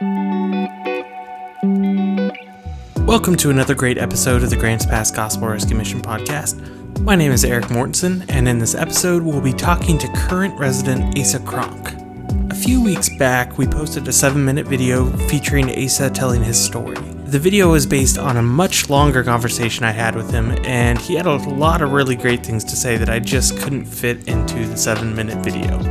Welcome to another great episode of the Grants Pass Gospel Rescue Mission podcast. My name is Eric Mortensen, and in this episode, we'll be talking to current resident Asa Cronk. A few weeks back, we posted a 7-minute video featuring Asa telling his story. The video was based on a much longer conversation I had with him, and he had a lot of really great things to say that I just couldn't fit into the 7-minute video.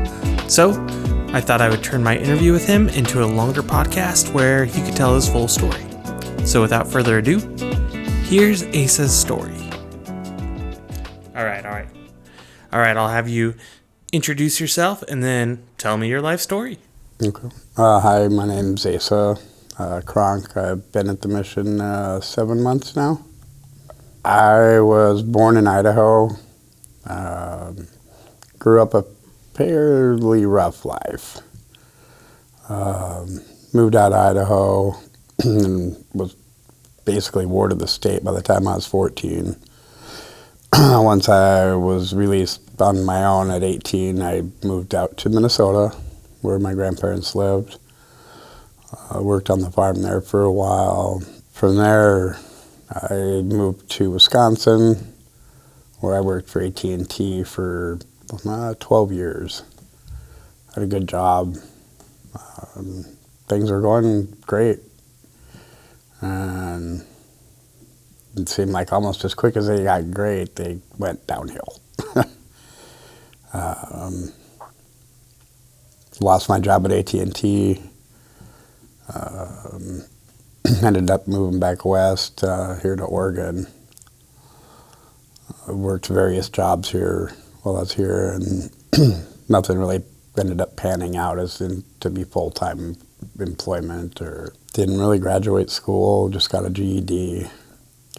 So, I thought I would turn my interview with him into a longer podcast where he could tell his full story. So without further ado, here's Asa's story. All right. I'll have you introduce yourself and then tell me your life story. Okay. Hi, my name's Asa Cronk. I've been at the mission 7 months now. I was born in Idaho. Grew up a fairly rough life. Moved out of Idaho and was basically ward of the state by the time I was 14. Once I was released on my own at 18, I moved out to Minnesota, where my grandparents lived. Worked on the farm there for a while. From there, I moved to Wisconsin, where I worked for AT&T for 12 years. Had a good job. Things were going great. And it seemed like almost as quick as they got great, they went downhill. Lost my job at AT&T. Ended up moving back west here to Oregon. Worked various jobs here while I was here, and nothing really ended up panning out as in to be full-time employment, or didn't really graduate school, just got a GED,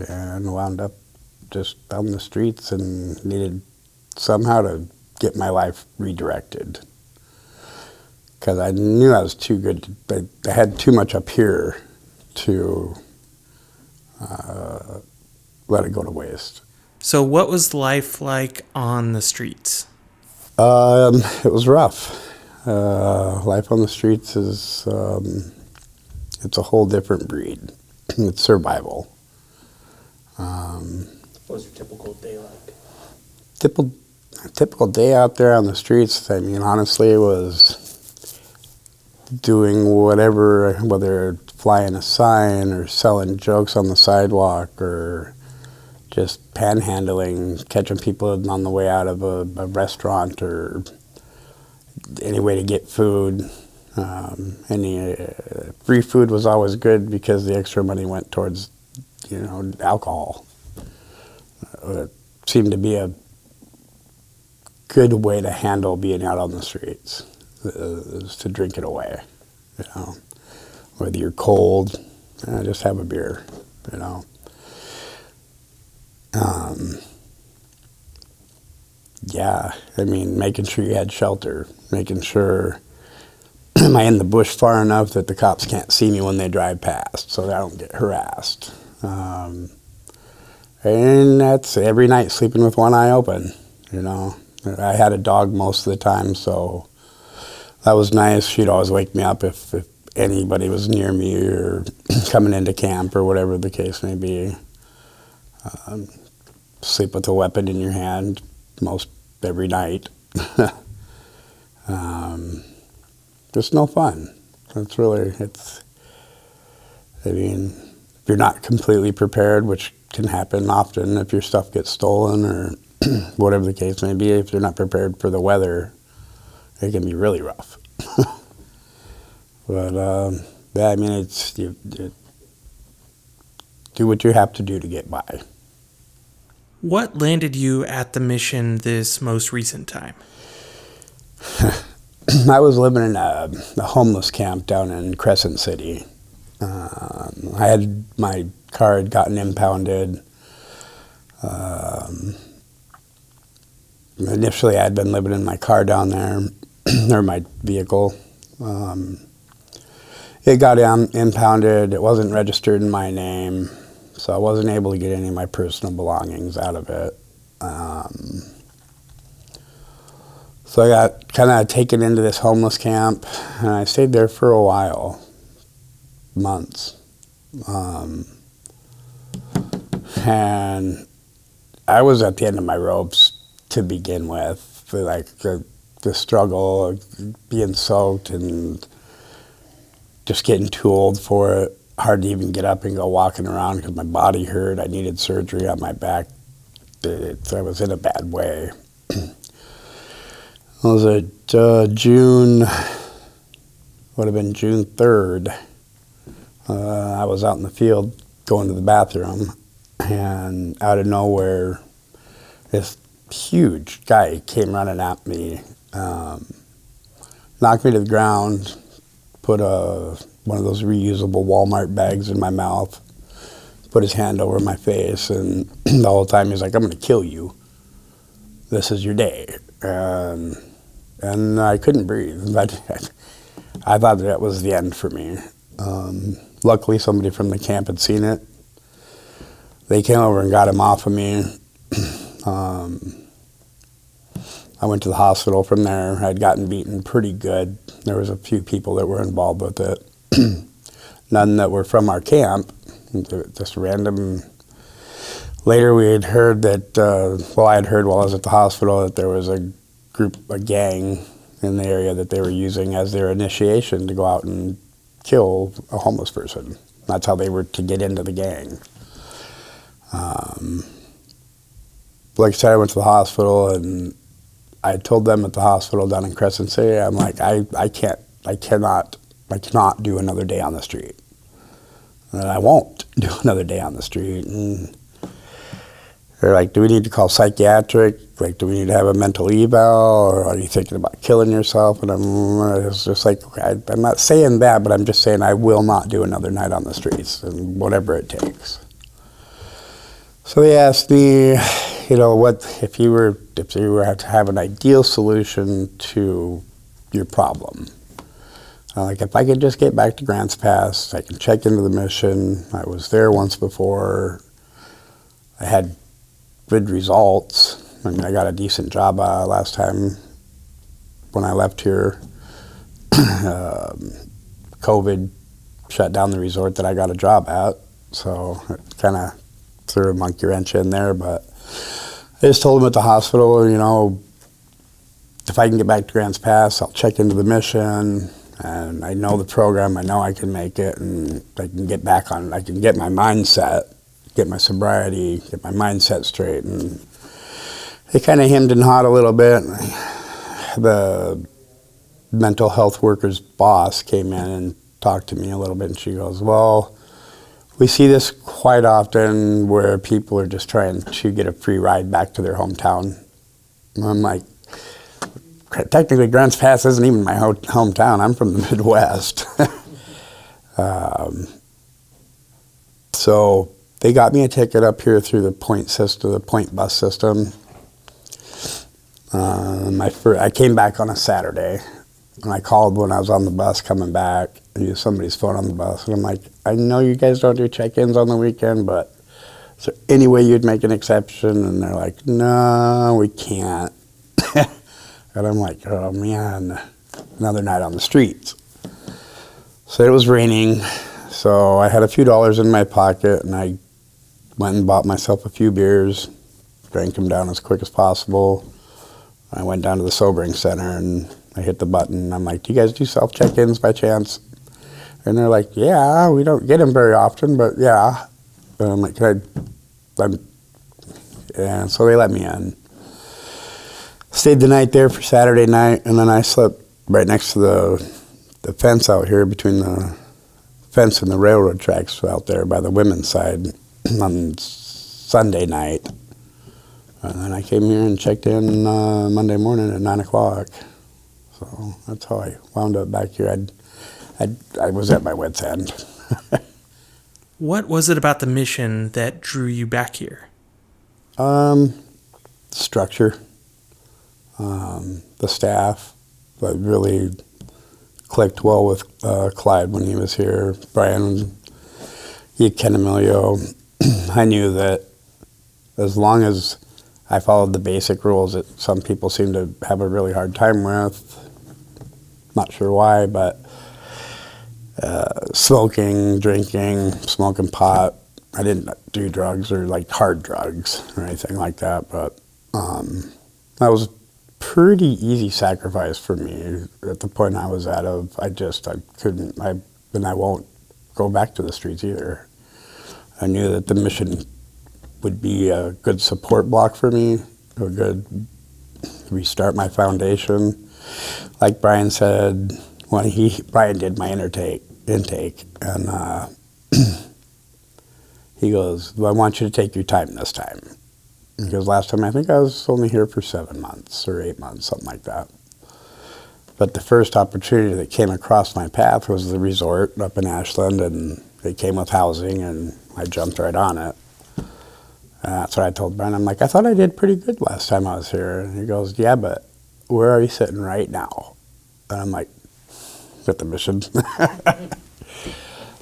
and wound up just on the streets and needed somehow to get my life redirected. Because I knew I was too good, I had too much up here to let it go to waste. So what was life like on the streets? It was rough. Life on the streets is, it's a whole different breed. It's survival. What was your typical day like? Typical day out there on the streets, I mean, honestly, it was doing whatever, whether flying a sign or selling jokes on the sidewalk or just panhandling, catching people on the way out of a restaurant or any way to get food. Any free food was always good because the extra money went towards, alcohol. It seemed to be a good way to handle being out on the streets, is to drink it away. Whether you're cold, just have a beer. Making sure you had shelter, making sure, am I in the bush far enough that the cops can't see me when they drive past so that I don't get harassed. And that's every night, sleeping with one eye open, I had a dog most of the time, so that was nice. She'd always wake me up if anybody was near me or coming into camp or whatever the case may be. Sleep with a weapon in your hand most every night. Just no fun. If you're not completely prepared, which can happen often if your stuff gets stolen or whatever the case may be, if you're not prepared for the weather, it can be really rough. But, you do what you have to do to get by. What landed you at the mission this most recent time? I was living in a homeless camp down in Crescent City. My car had gotten impounded. Initially, I had been living in my car down there, or my vehicle. It got impounded. It wasn't registered in my name, so I wasn't able to get any of my personal belongings out of it. So I got kind of taken into this homeless camp, and I stayed there for a while. months. And I was at the end of my ropes to begin with, like the struggle of being soaked and just getting too old for it. Hard to even get up and go walking around because my body hurt. I needed surgery on my back. I was in a bad way. It was June 3rd. I was out in the field going to the bathroom, and out of nowhere, this huge guy came running at me, knocked me to the ground, put one of those reusable Walmart bags in my mouth, put his hand over my face, and the whole time he's like, "I'm going to kill you. This is your day." And I couldn't breathe. I thought that was the end for me. Luckily, somebody from the camp had seen it. They came over and got him off of me. I went to the hospital from there. I'd gotten beaten pretty good. There was a few people that were involved with it. None that were from our camp, just random. Later we had heard that, I had heard while I was at the hospital that there was a gang in the area that they were using as their initiation to go out and kill a homeless person. That's how they were to get into the gang. Like I said, I went to the hospital, and I told them at the hospital down in Crescent City, I'm like, I cannot do another day on the street. And I won't do another day on the street. And they're like, do we need to call psychiatric? Like, do we need to have a mental eval? Or are you thinking about killing yourself? And it's just like, okay, I'm not saying that, but I'm just saying I will not do another night on the streets, and whatever it takes. So they asked me, what if you were to have an ideal solution to your problem? Like, if I could just get back to Grants Pass, I can check into the mission. I was there once before. I had good results. I mean, I got a decent job last time when I left here. COVID shut down the resort that I got a job at, so it kind of threw a monkey wrench in there. But I just told them at the hospital, if I can get back to Grants Pass, I'll check into the mission, and I know the program, I know I can make it, and I can get back on, I can get my mindset, get my sobriety, get my mindset straight. And they kind of hemmed and hawed a little bit. The mental health worker's boss came in and talked to me a little bit, and she goes, well, we see this quite often where people are just trying to get a free ride back to their hometown. And I'm like, technically Grants Pass isn't even my hometown. I'm from the Midwest. So they got me a ticket up here through the point system, the point bus system. I came back on a Saturday, and I called when I was on the bus coming back. I used somebody's phone on the bus, and I'm like, I know you guys don't do check-ins on the weekend, but is there any way you'd make an exception? And they're like, no, we can't. And I'm like, oh man, another night on the streets. So it was raining, so I had a few dollars in my pocket, and I went and bought myself a few beers, drank them down as quick as possible. I went down to the sobering center, and I hit the button. I'm like, do you guys do self-check-ins by chance? And they're like, yeah, we don't get them very often, but yeah. And I'm like, and so they let me in. Stayed the night there for Saturday night, and then I slept right next to the fence out here, between the fence and the railroad tracks out there by the women's side on Sunday night. And then I came here and checked in Monday morning at 9 o'clock. So that's how I wound up back here. I was at my wit's end. What was it about the mission that drew you back here? Structure. The staff. I really clicked well with Clyde when he was here. Brian, Ken Emilio. I knew that as long as I followed the basic rules that some people seem to have a really hard time with, not sure why, but smoking, drinking, smoking pot. I didn't do drugs or like hard drugs or anything like that, but that was pretty easy sacrifice for me at the point I was at of I couldn't, and I won't go back to the streets either. I knew that the mission would be a good support block for me, a good restart my foundation. Like Brian said, when Brian did my intake, and he goes, well, I want you to take your time this time. Because last time I think I was only here for 7 months or 8 months, something like that. But the first opportunity that came across my path was the resort up in Ashland, and it came with housing, and I jumped right on it. That's what I told Brian. I'm like, I thought I did pretty good last time I was here. And he goes, yeah, but where are you sitting right now? And I'm like, at the mission.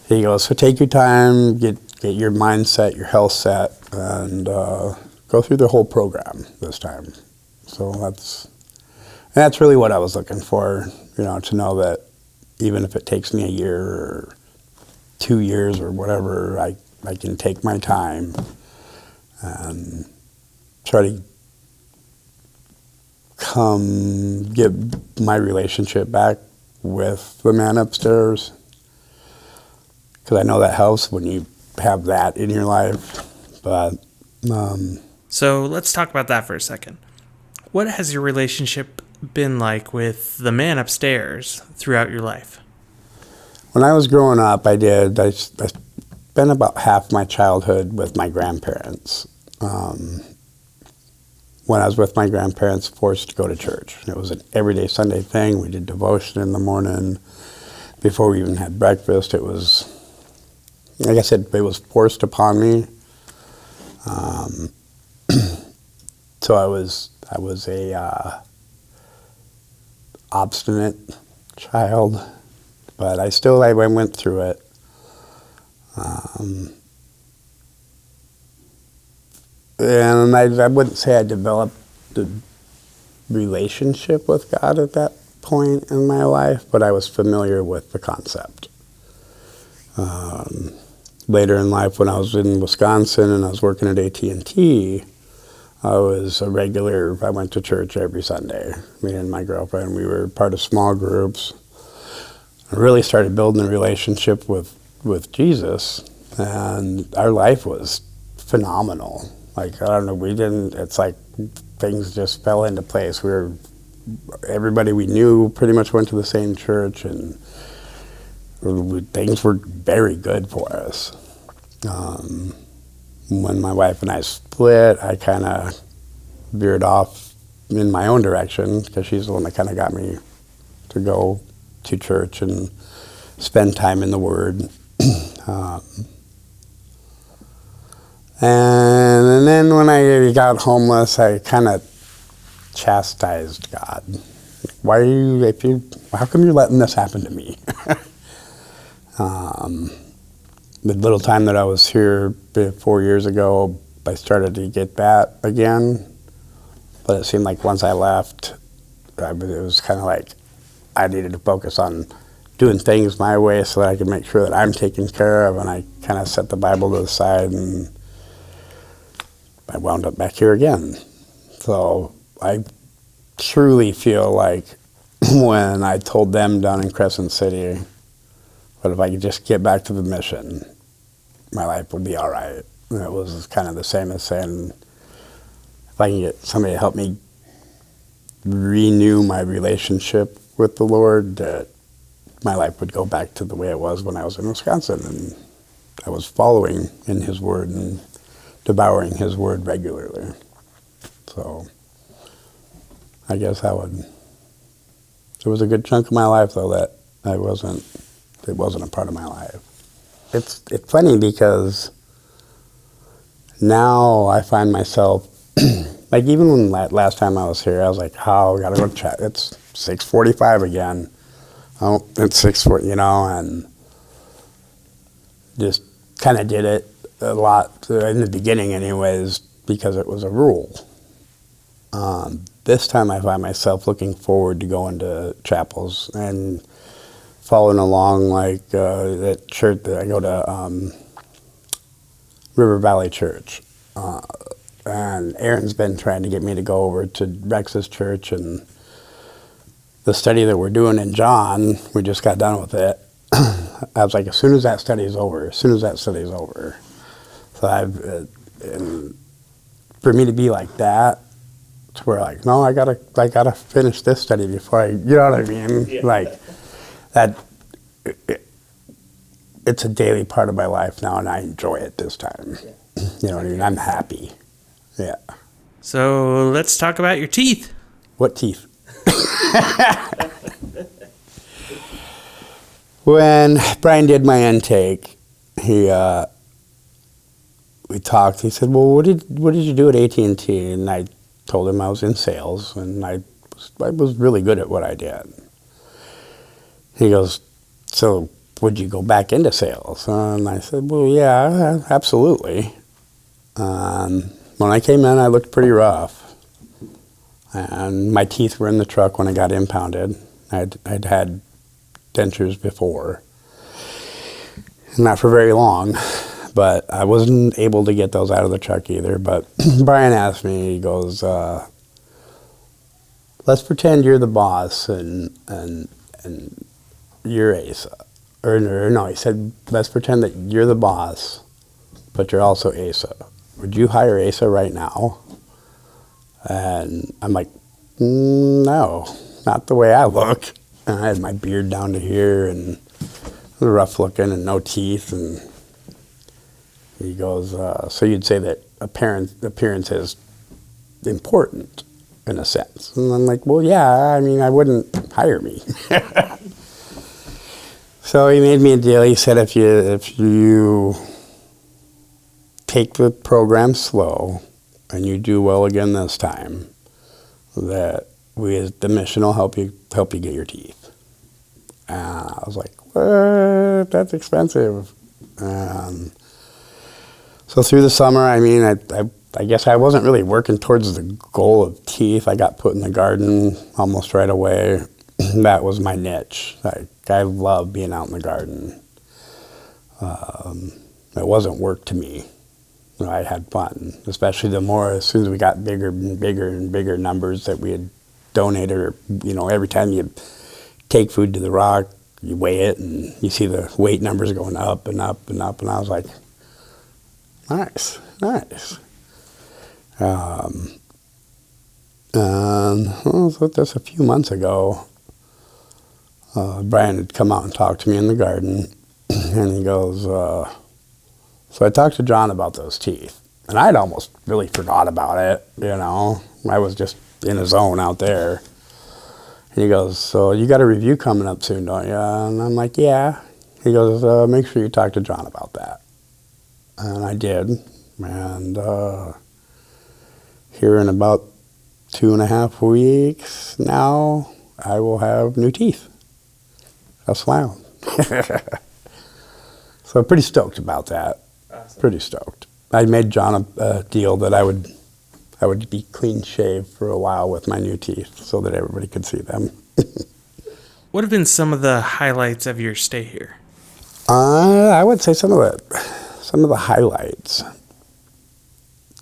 He goes, so take your time, get your mindset, your health set, and go through the whole program this time. So that's really what I was looking for, to know that even if it takes me a year or 2 years or whatever, I can take my time and try to get my relationship back with the man upstairs. Because I know that helps when you have that in your life. But So let's talk about that for a second. What has your relationship been like with the man upstairs throughout your life? When I was growing up, I spent about half my childhood with my grandparents. When I was with my grandparents, forced to go to church. It was an everyday Sunday thing. We did devotion in the morning. Before we even had breakfast, it was, like I said, it was forced upon me. So I was a obstinate child, but I went through it. And I wouldn't say I developed a relationship with God at that point in my life, but I was familiar with the concept. Later in life, when I was in Wisconsin and I was working at AT&T, I went to church every Sunday. Me and my girlfriend, we were part of small groups. I really started building a relationship with Jesus, and our life was phenomenal. Like, I don't know, it's like things just fell into place. Everybody we knew pretty much went to the same church, and things were very good for us. When my wife and I split, I kind of veered off in my own direction because she's the one that kind of got me to go to church and spend time in the Word. And then when I got homeless, I kind of chastised God. How come you're letting this happen to me? The little time that I was here 4 years ago, I started to get that again. But it seemed like once I left, it was kind of like I needed to focus on doing things my way so that I could make sure that I'm taken care of. And I kind of set the Bible to the side, and I wound up back here again. So I truly feel like when I told them down in Crescent City, but if I could just get back to the mission, my life would be all right. And it was kind of the same as saying, if I can get somebody to help me renew my relationship with the Lord, that my life would go back to the way it was when I was in Wisconsin. And I was following in His Word and devouring His Word regularly. So I guess there was a good chunk of my life, though, that it wasn't a part of my life. It's funny because now I find myself, like even when last time I was here, I was like, oh, I gotta go chat. It's 6:45 again. Oh, it's 6:40, and just kind of did it a lot in the beginning anyways, because it was a rule. This time I find myself looking forward to going to chapels and following along like that church that I go to River Valley Church. And Aaron's been trying to get me to go over to Rex's church, and the study that we're doing in John, we just got done with it. I was like, as soon as that study's over. So for me to be like that, to where like, no, I gotta finish this study before you know what I mean? Yeah. Like that, it's a daily part of my life now, and I enjoy it this time. Yeah. You know what I mean? I'm happy. Yeah. So let's talk about your teeth. What teeth? When Brian did my intake, we talked. He said, "Well, what did you do at AT&T?" And I told him I was in sales, and I was really good at what I did. He goes, "So would you go back into sales?" And I said, "Well, yeah, absolutely." When I came in, I looked pretty rough, and my teeth were in the truck when I got impounded. I'd had dentures before, not for very long, but I wasn't able to get those out of the truck either. But Brian asked me, he goes, "Let's pretend you're the boss and you're Asa." Or no, he said, "Let's pretend that you're the boss, but you're also Asa. Would you hire Asa right now?" And I'm like, "No, not the way I look." And I had my beard down to here and rough looking and no teeth. And he goes, "So you'd say that appearance is important in a sense?" And I'm like, "Well, yeah, I mean, I wouldn't hire me." So he made me a deal. He said, if you take the program slow and you do well again this time, that we as the mission will help you get your teeth. And I was like, "What? That's expensive." So through the summer, I mean, I guess I wasn't really working towards the goal of teeth. I got put in the garden almost right away. That was my niche. I love being out in the garden. It wasn't work to me. You know, I had fun, especially as soon as we got bigger and bigger and bigger numbers that we had donated, or, you know, every time you take food to the rock, you weigh it and you see the weight numbers going up and up and up. And I was like, nice. So just a few months ago, Brian had come out and talked to me in the garden, and he goes, so I talked to John about those teeth, and I'd almost really forgot about it, you know. I was just in a zone out there. And he goes, "So you got a review coming up soon, don't you?" And I'm like, "Yeah." He goes, "Make sure you talk to John about that." And I did, and here in about 2.5 weeks now, I will have new teeth. A smile. So I'm pretty stoked about that. Awesome. Pretty stoked. I made John a deal that I would be clean shaved for a while with my new teeth so that everybody could see them. What have been some of the highlights of your stay here? I would say some of the highlights.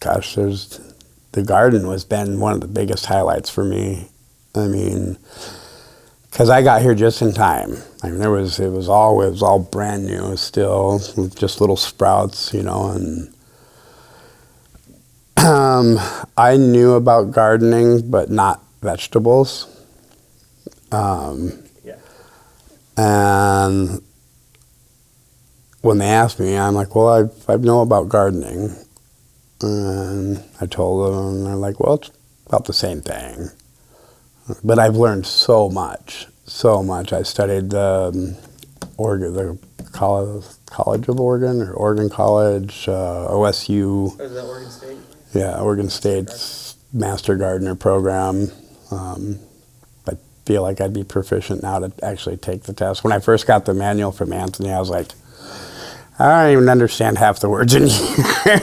Gosh, the garden has been one of the biggest highlights for me. I mean, because I got here just in time. I mean, it was all brand new still, with just little sprouts, you know. And I knew about gardening, but not vegetables. And when they asked me, I'm like, "Well, I know about gardening." And I told them, and they're like, "Well, it's about the same thing." But I've learned so much. I studied the College of Oregon, or Oregon College, OSU. Oh, is that Oregon State? Yeah, Oregon State's Master Gardener program. I feel like I'd be proficient now to actually take the test. When I first got the manual from Anthony, I was like, I don't even understand half the words in here,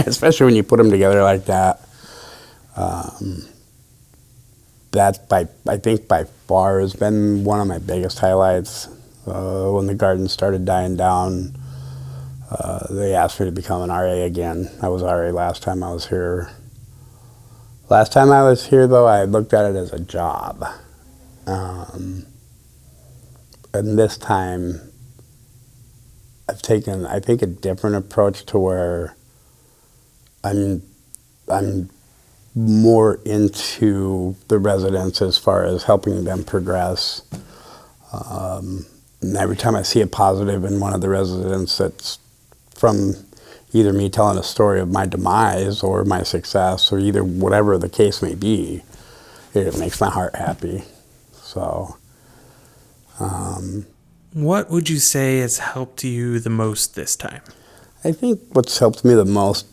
especially when you put them together like that. That I think by far has been one of my biggest highlights. When the garden started dying down, they asked me to become an RA again. I was RA last time I was here. Last time I was here, though, I looked at it as a job. And this time, I've taken, I think, a different approach to where I'm more into the residents as far as helping them progress. And every time I see a positive in one of the residents that's from either me telling a story of my demise or my success, or either whatever the case may be, it makes my heart happy. So, what would you say has helped you the most this time? I think what's helped me the most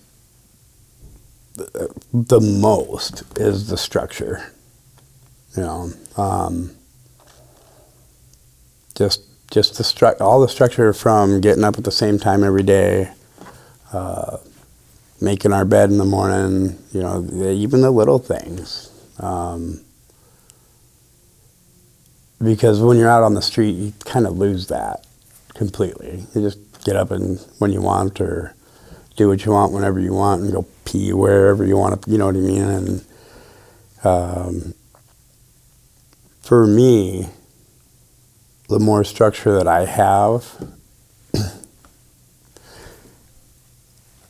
is the structure. You know, just all the structure, from getting up at the same time every day, making our bed in the morning, you know, even the little things. Because when you're out on the street, you kind of lose that completely. You just get up and when you want, or do what you want whenever you want, and go pee wherever you want to, you know what I mean? And for me, the more structure that I have,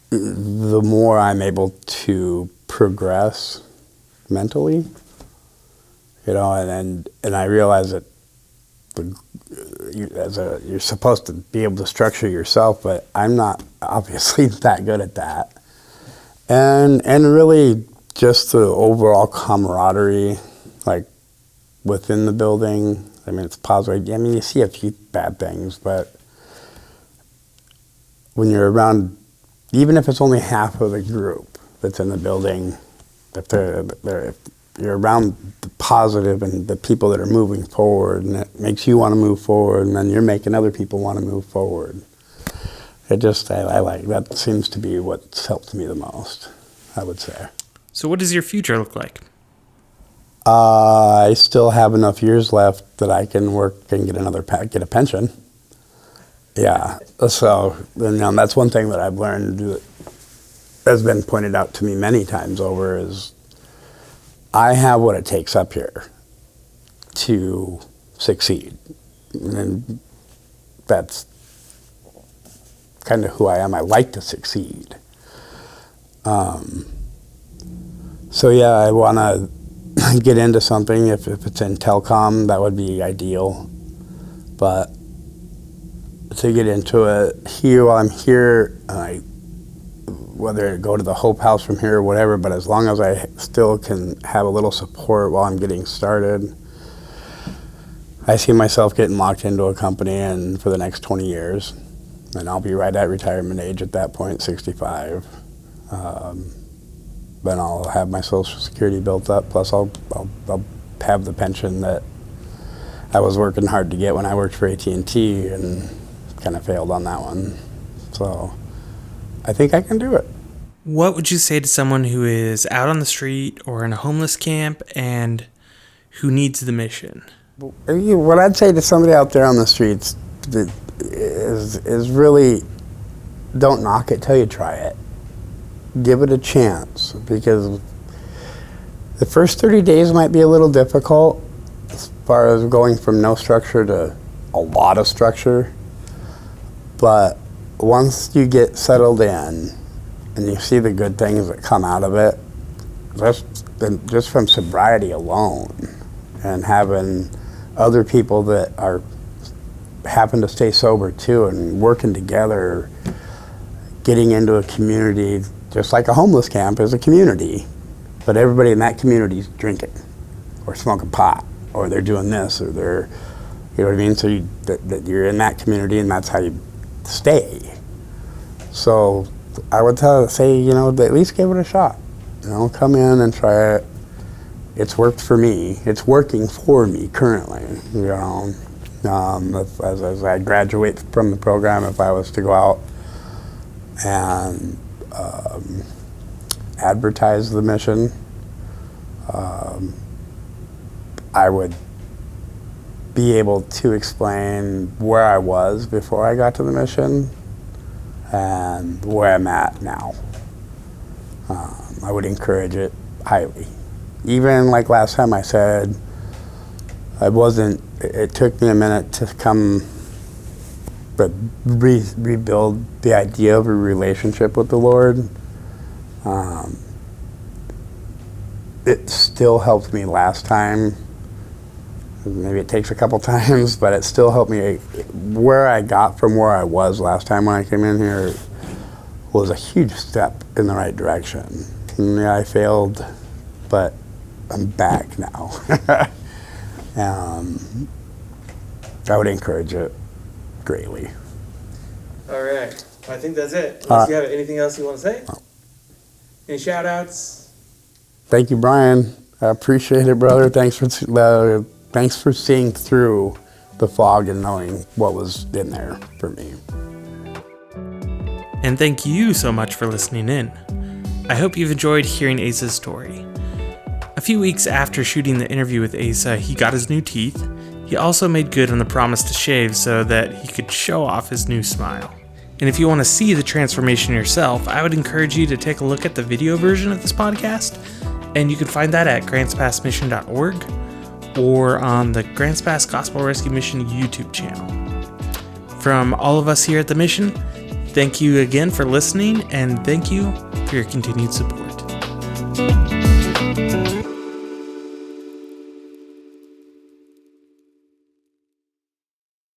the more I'm able to progress mentally, you know, and I realize that you're supposed to be able to structure yourself, but I'm not obviously that good at that. And really just the overall camaraderie, like within the building. I mean, it's positive. I mean, you see a few bad things, but when you're around, even if it's only half of the group that's in the building, if you're around the positive and the people that are moving forward, and it makes you want to move forward, and then you're making other people want to move forward. It just, I like, that seems to be what's helped me the most, I would say. So what does your future look like? I still have enough years left that I can work and get a pension. Yeah, so that's one thing that I've learned that has been pointed out to me many times over is I have what it takes up here to succeed. And that's kind of who I am. I like to succeed. So yeah, I want to get into something. If it's in telecom, that would be ideal. But to get into it here while I'm here, whether it go to the Hope House from here or whatever, but as long as I still can have a little support while I'm getting started, I see myself getting locked into a company and for the next 20 years. And I'll be right at retirement age at that point, 65. Then I'll have my Social Security built up, plus I'll have the pension that I was working hard to get when I worked for AT&T and kind of failed on that one. So I think I can do it. What would you say to someone who is out on the street or in a homeless camp and who needs the mission? What I'd say to somebody out there on the streets is really, don't knock it till you try it. Give it a chance, because the first 30 days might be a little difficult as far as going from no structure to a lot of structure. But once you get settled in and you see the good things that come out of it, just from sobriety alone and having other people that happen to stay sober too and working together, getting into a community, just like a homeless camp is a community, but everybody in that community is drinking or smoking pot or they're doing this or they're, you know what I mean? So you're in that community and that's how you stay. So I would say, you know, at least give it a shot. You know, come in and try it. It's worked for me. It's working for me currently, you know. As I graduate from the program, if I was to go out and advertise the mission, I would be able to explain where I was before I got to the mission and where I'm at now. I would encourage it highly. Even like last time I said, it took me a minute to come but rebuild the idea of a relationship with the Lord. It still helped me last time. Maybe it takes a couple times, but it still helped me. Where I got from where I was last time when I came in here was a huge step in the right direction. Yeah, I failed, but I'm back now. I would encourage it greatly. All right. I think that's it. Unless you have anything else you want to say? Any shout outs? Thank you, Brian. I appreciate it, brother. Thanks for seeing through the fog and knowing what was in there for me. And thank you so much for listening in. I hope you've enjoyed hearing Asa's story. A few weeks after shooting the interview with Asa, he got his new teeth. He also made good on the promise to shave so that he could show off his new smile. And if you want to see the transformation yourself, I would encourage you to take a look at the video version of this podcast, and you can find that at grantspassmission.org or on the Grants Pass Gospel Rescue Mission YouTube channel. From all of us here at the mission, thank you again for listening, and thank you for your continued support.